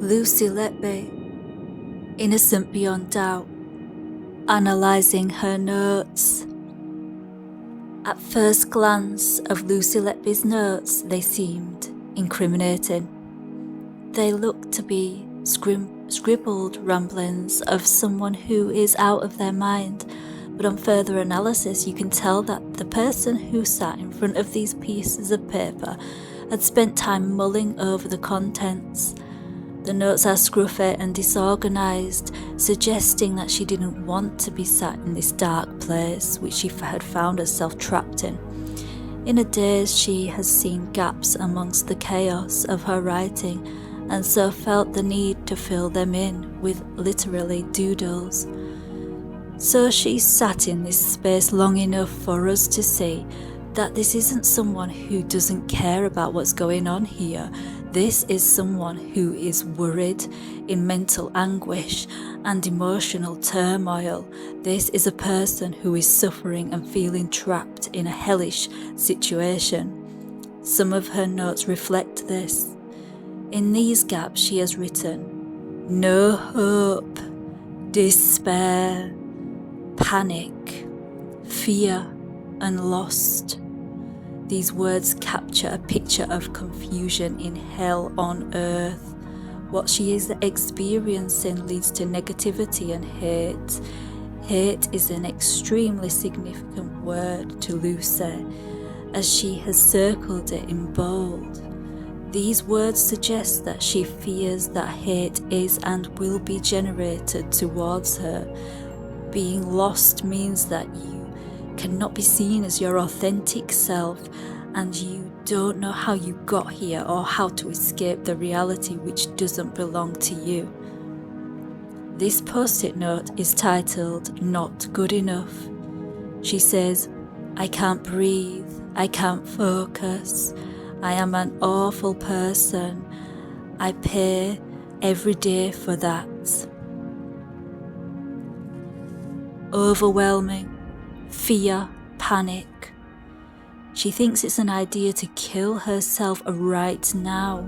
Lucy Letby, innocent beyond doubt, analysing her notes. At first glance of Lucy Letby's notes, they seemed incriminating. They looked to be scribbled ramblings of someone who is out of their mind, but on further analysis you can tell that the person who sat in front of these pieces of paper had spent time mulling over the contents. The notes are scruffy and disorganised, suggesting that she didn't want to be sat in this dark place which she had found herself trapped in. In a daze, she has seen gaps amongst the chaos of her writing, and so felt the need to fill them in with literally doodles. So she sat in this space long enough for us to see that this isn't someone who doesn't care about what's going on here. This is someone who is worried, in mental anguish and emotional turmoil. This is a person who is suffering and feeling trapped in a hellish situation. Some of her notes reflect this. In these gaps she has written, no hope, despair, panic, fear, and lost. These words capture a picture of confusion in hell on earth. What she is experiencing leads to negativity and hate. Hate is an extremely significant word to Lucy, as she has circled it in bold. These words suggest that she fears that hate is and will be generated towards her. Being lost means that you cannot be seen as your authentic self, and you don't know how you got here or how to escape the reality which doesn't belong to you. This post-it note is titled Not Good Enough. She says, I can't breathe, I can't focus, I am an awful person, I pay every day for that. Overwhelming, fear, panic. She thinks it's an idea to kill herself right now.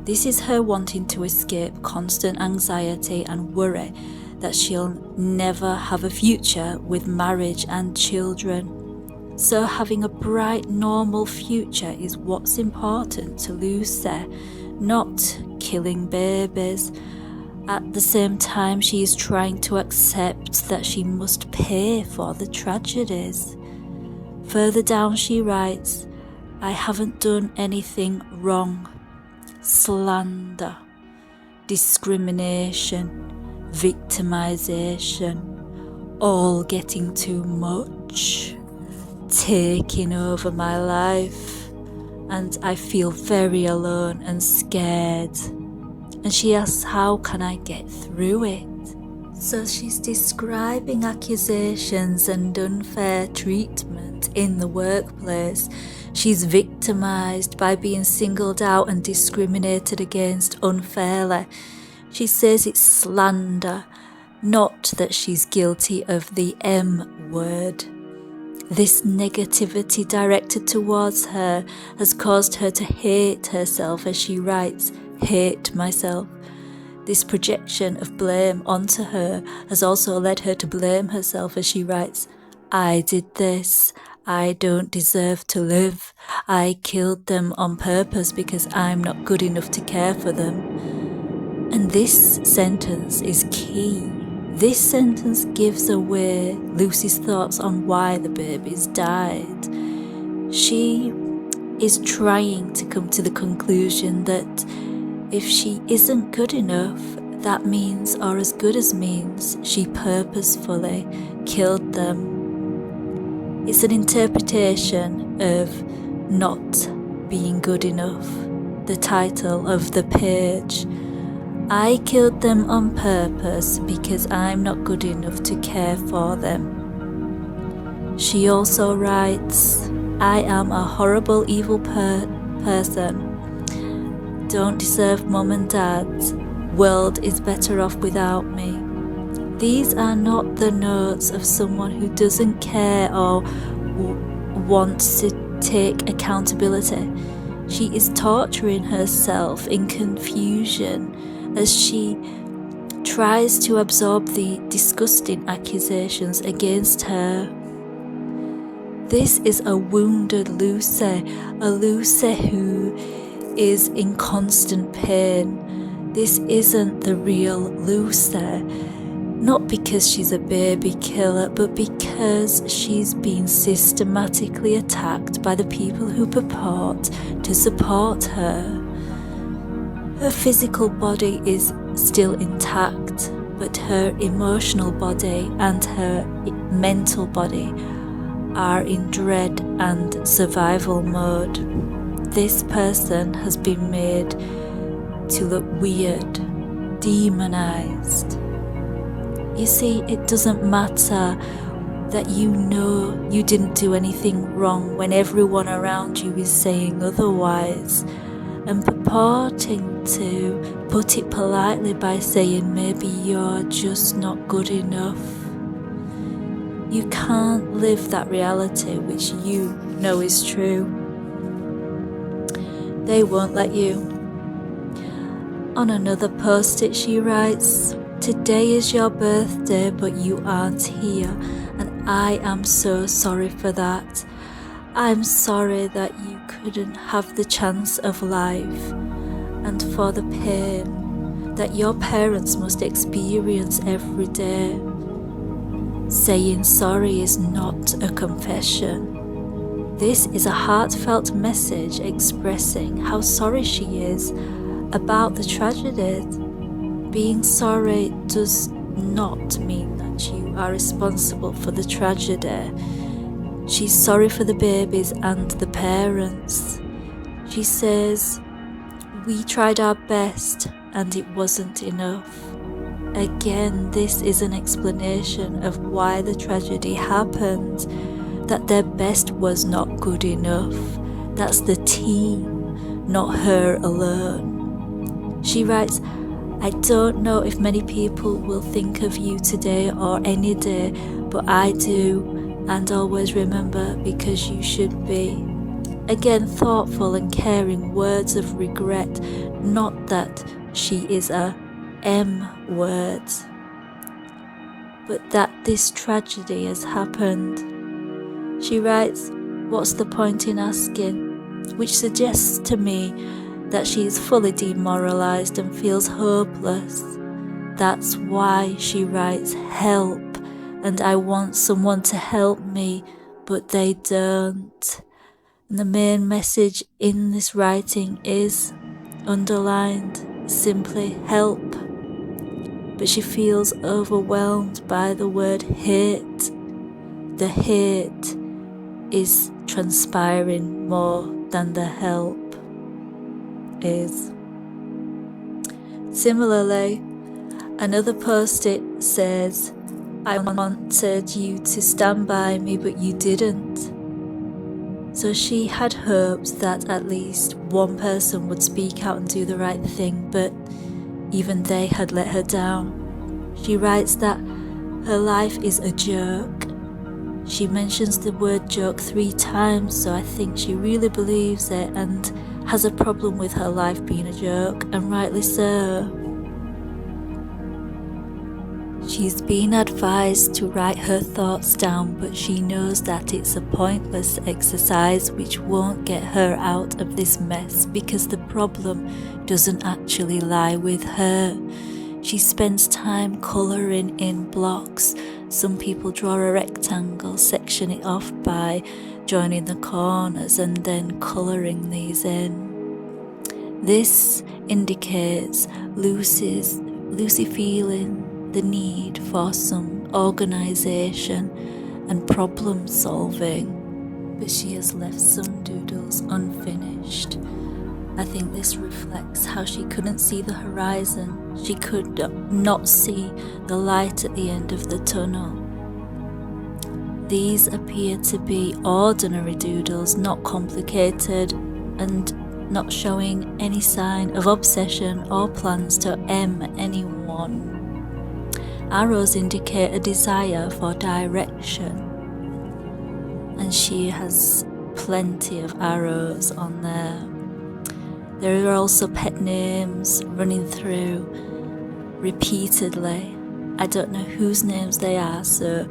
This is her wanting to escape constant anxiety and worry that she'll never have a future with marriage and children. So having a bright, normal future is what's important to Lucy, not killing babies. At the same time, she is trying to accept that she must pay for the tragedies. Further down she writes, I haven't done anything wrong. Slander, discrimination, victimization, all getting too much, taking over my life, and I feel very alone and scared. And she asks, how can I get through it? So she's describing accusations and unfair treatment in the workplace. She's victimized by being singled out and discriminated against unfairly. She says it's slander, not that she's guilty of the M word. This negativity directed towards her has caused her to hate herself, as she writes, hate myself. This projection of blame onto her has also led her to blame herself, as she writes, I did this, I don't deserve to live, I killed them on purpose because I'm not good enough to care for them. And this sentence is key. This sentence gives away Lucy's thoughts on why the babies died. She is trying to come to the conclusion that if she isn't good enough, that means, or as good as means, she purposefully killed them. It's an interpretation of not being good enough. The title of the page, I killed them on purpose because I'm not good enough to care for them. She also writes, I am a horrible, evil person. Don't deserve mum and dad. World is better off without me. These are not the notes of someone who doesn't care or wants to take accountability. She is torturing herself in confusion as she tries to absorb the disgusting accusations against her. This is a wounded Lucy, a Lucy who is in constant pain. This isn't the real Lucy, not because she's a baby killer, but because she's been systematically attacked by the people who purport to support her. Her physical body is still intact, but her emotional body and her mental body are in dread and survival mode. This person has been made to look weird, demonized. You see, it doesn't matter that you know you didn't do anything wrong when everyone around you is saying otherwise and purporting to put it politely by saying maybe you're just not good enough. You can't live that reality which you know is true. They won't let you. On another post-it she writes, "Today is your birthday, but you aren't here, and I am so sorry for that. I'm sorry that you couldn't have the chance of life, and for the pain that your parents must experience every day. Saying sorry is not a confession. This is a heartfelt message expressing how sorry she is about the tragedies. Being sorry does not mean that you are responsible for the tragedy. She's sorry for the babies and the parents. She says, "We tried our best and it wasn't enough." Again, this is an explanation of why the tragedy happened, that their best was not good enough. That's the team, not her alone. She writes, "I don't know if many people will think of you today or any day, but I do, and always remember because you should be." Again, thoughtful and caring words of regret, not that she is a M word, but that this tragedy has happened. She writes, "What's the point in asking?" which suggests to me that she is fully demoralized and feels hopeless. That's why she writes, "Help, and I want someone to help me, but they don't." And the main message in this writing is underlined, simply help. But she feels overwhelmed by the word hate. The hate is transpiring more than the help is. Similarly, another post-it says, "I wanted you to stand by me, but you didn't." So she had hopes that at least one person would speak out and do the right thing, but even they had let her down. She writes that her life is a joke. She mentions the word joke 3 times, so I think she really believes it and has a problem with her life being a joke, and rightly so. She's been advised to write her thoughts down, but she knows that it's a pointless exercise which won't get her out of this mess because the problem doesn't actually lie with her. She spends time colouring in blocks. Some people draw a rectangle, section it off by joining the corners and then colouring these in. This indicates Lucy feeling the need for some organisation and problem solving, but she has left some doodles unfinished. I think this reflects how she couldn't see the horizon. She could not see the light at the end of the tunnel. These appear to be ordinary doodles, not complicated and not showing any sign of obsession or plans to M anyone. Arrows indicate a desire for direction, and she has plenty of arrows on there. There are also pet names running through repeatedly. I don't know whose names they are, so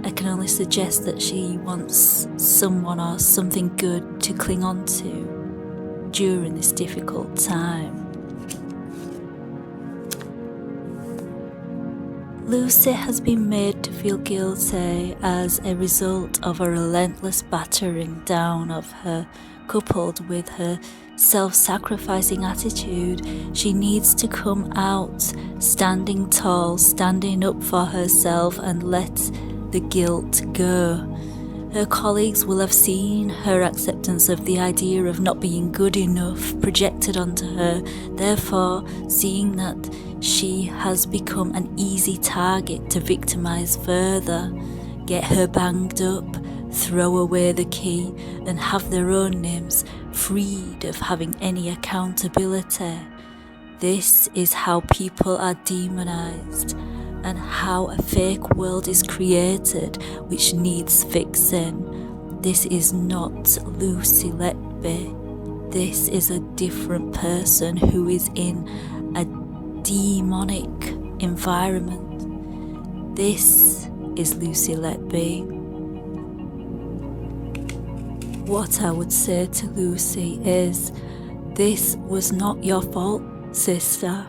I can only suggest that she wants someone or something good to cling on to during this difficult time. Lucy has been made to feel guilty as a result of a relentless battering down of her, coupled with her self-sacrificing attitude. She needs to come out standing tall, standing up for herself and let the guilt go. Her colleagues will have seen her acceptance of the idea of not being good enough projected onto her, therefore seeing that she has become an easy target to victimise further, get her banged up, throw away the key, and have their own names freed of having any accountability. This is how people are demonised, and how a fake world is created which needs fixing. This is not Lucy Letby. This is a different person who is in a demonic environment. This is Lucy Letby. What I would say to Lucy is, this was not your fault, sister.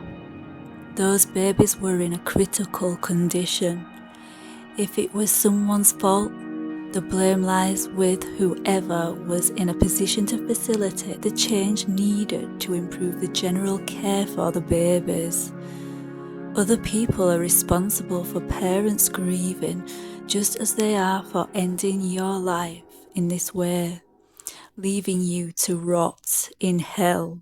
Those babies were in a critical condition. If it was someone's fault, the blame lies with whoever was in a position to facilitate the change needed to improve the general care for the babies. Other people are responsible for parents grieving just as they are for ending your life in this way, leaving you to rot in hell.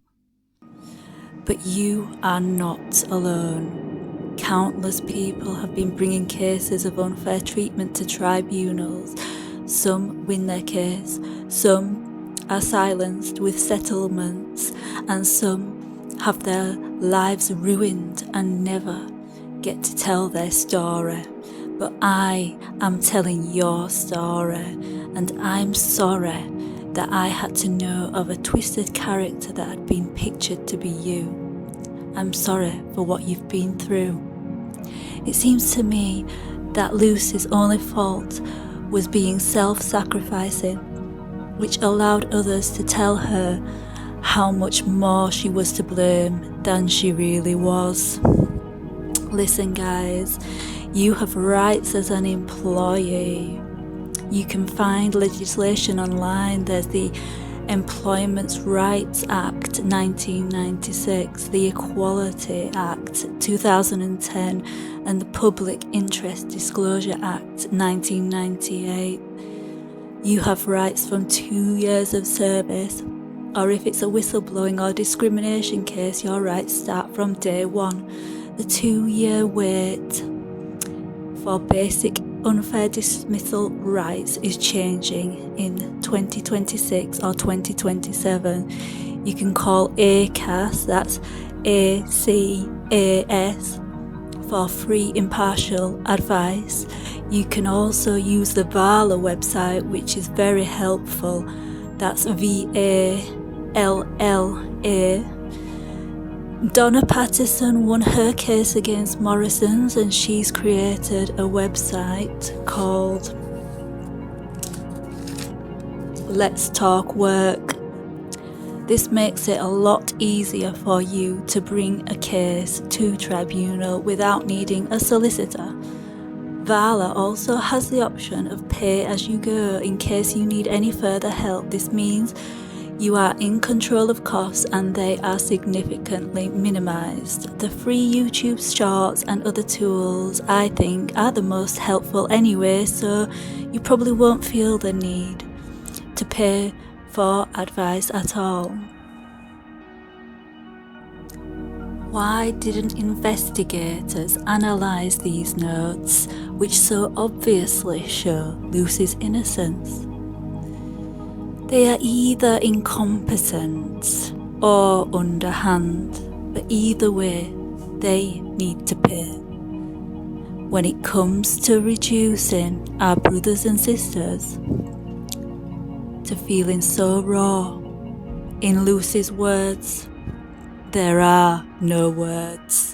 But you are not alone. Countless people have been bringing cases of unfair treatment to tribunals. Some win their case, some are silenced with settlements, and some have their lives ruined and never get to tell their story. But I am telling your story, and I'm sorry that I had to know of a twisted character that had been pictured to be you. I'm sorry for what you've been through. It seems to me that Lucy's only fault was being self-sacrificing, which allowed others to tell her how much more she was to blame than she really was. Listen guys, you have rights as an employee. You can find legislation online. There's the Employment Rights Act 1996, the Equality Act 2010, and the Public Interest Disclosure Act 1998. You have rights from 2 years of service, or if it's a whistleblowing or discrimination case, your rights start from day one. The 2-year wait for basic unfair dismissal rights is changing in 2026 or 2027. You can call ACAS, that's ACAS, for free impartial advice. You can also use the VALA website, which is very helpful. That's VALLA. Donna Patterson won her case against Morrison's, and she's created a website called Let's Talk Work. This makes it a lot easier for you to bring a case to tribunal without needing a solicitor. VALA also has the option of pay as you go in case you need any further help. This means you are in control of costs and they are significantly minimized. The free YouTube shorts and other tools, I think, are the most helpful anyway, so you probably won't feel the need to pay for advice at all. Why didn't investigators analyse these notes, which so obviously show Lucy's innocence? They are either incompetent or underhand, but either way, they need to pay. When it comes to reducing our brothers and sisters to feeling so raw, In Lucy's words, there are no words.